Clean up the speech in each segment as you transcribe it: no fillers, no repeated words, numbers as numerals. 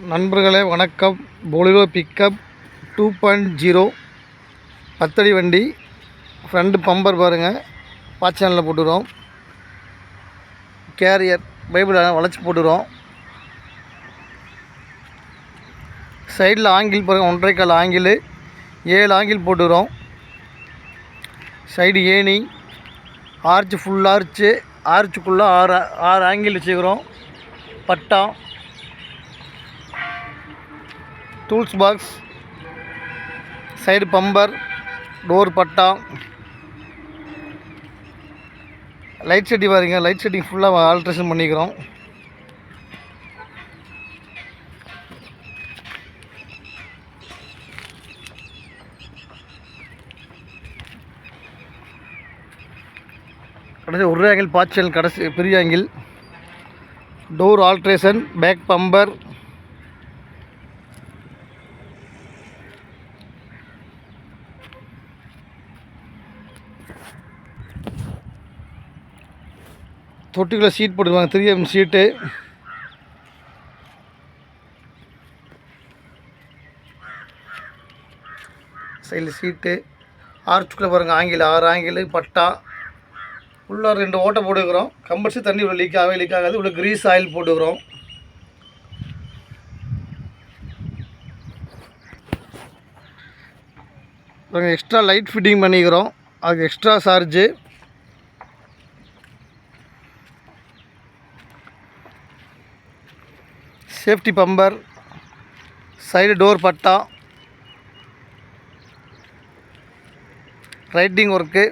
நண்பர்களே வணக்கம். பொலிரோ பிக்கப் 2.0 10 அடி வண்டி. ஃப்ரண்ட் பம்பர் பாருங்கள், பாய்ச்சலில் போட்டுக்கிறோம். கேரியர் பைபிள் வளைச்சி போட்டுக்கிறோம். சைடில் ஆங்கிள் பாருங்கள், 1.5 கால் ஆங்கிள், 7 ஆங்கிள் போட்டுக்கிறோம். சைடு ஏணி, ஆர்ச்சு, ஃபுல் ஆர்ச்சு, ஆர்ச்சுக்குள்ளே 6 ஆங்கிள் வச்சுக்கிறோம். பட்டா, tools box, side bumper, door பட்டா, லைட் செட்டிங் பாருங்க. லைட் செட்டிங் ஃபுல்லாக ஆல்ட்ரேஷன் பண்ணிக்கிறோம். கடைசி ஒரு ஆங்கிள் பாய்ச்சல், கடைசி பெரிய angle, door alteration, back bumper, தொட்டிக்குள்ளே சீட் போட்டுருவாங்க, 3M சீட்டு. சைடில் சீட்டு, ஆர்ச்சுக்குள்ளே பாருங்கள் ஆங்கிள், 6 ஆங்கிள், பட்டா, உள்ளே 2 ஓட்டை போட்டுக்கிறோம். கம்பல்சரி தண்ணி உள்ள லீக் ஆகாது. உள்ள கிரீஸ் ஆயில் போட்டுக்கிறோம். எக்ஸ்ட்ரா லைட் ஃபிட்டிங் பண்ணிக்கிறோம், அதுக்கு extra charge. Safety bumper, side door பட்டா, ரைட்டிங் ஒர்க்கு,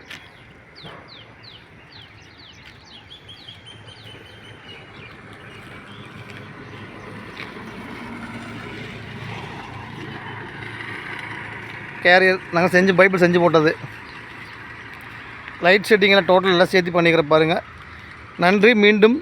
கேரியர் நாங்கள் பைபிள் செஞ்சு போட்டது. லைட் செட்டிங்கெல்லாம் டோட்டல் எல்லாம் சேர்த்து பண்ணிக்கிற பாருங்கள். நன்றி. மீண்டும்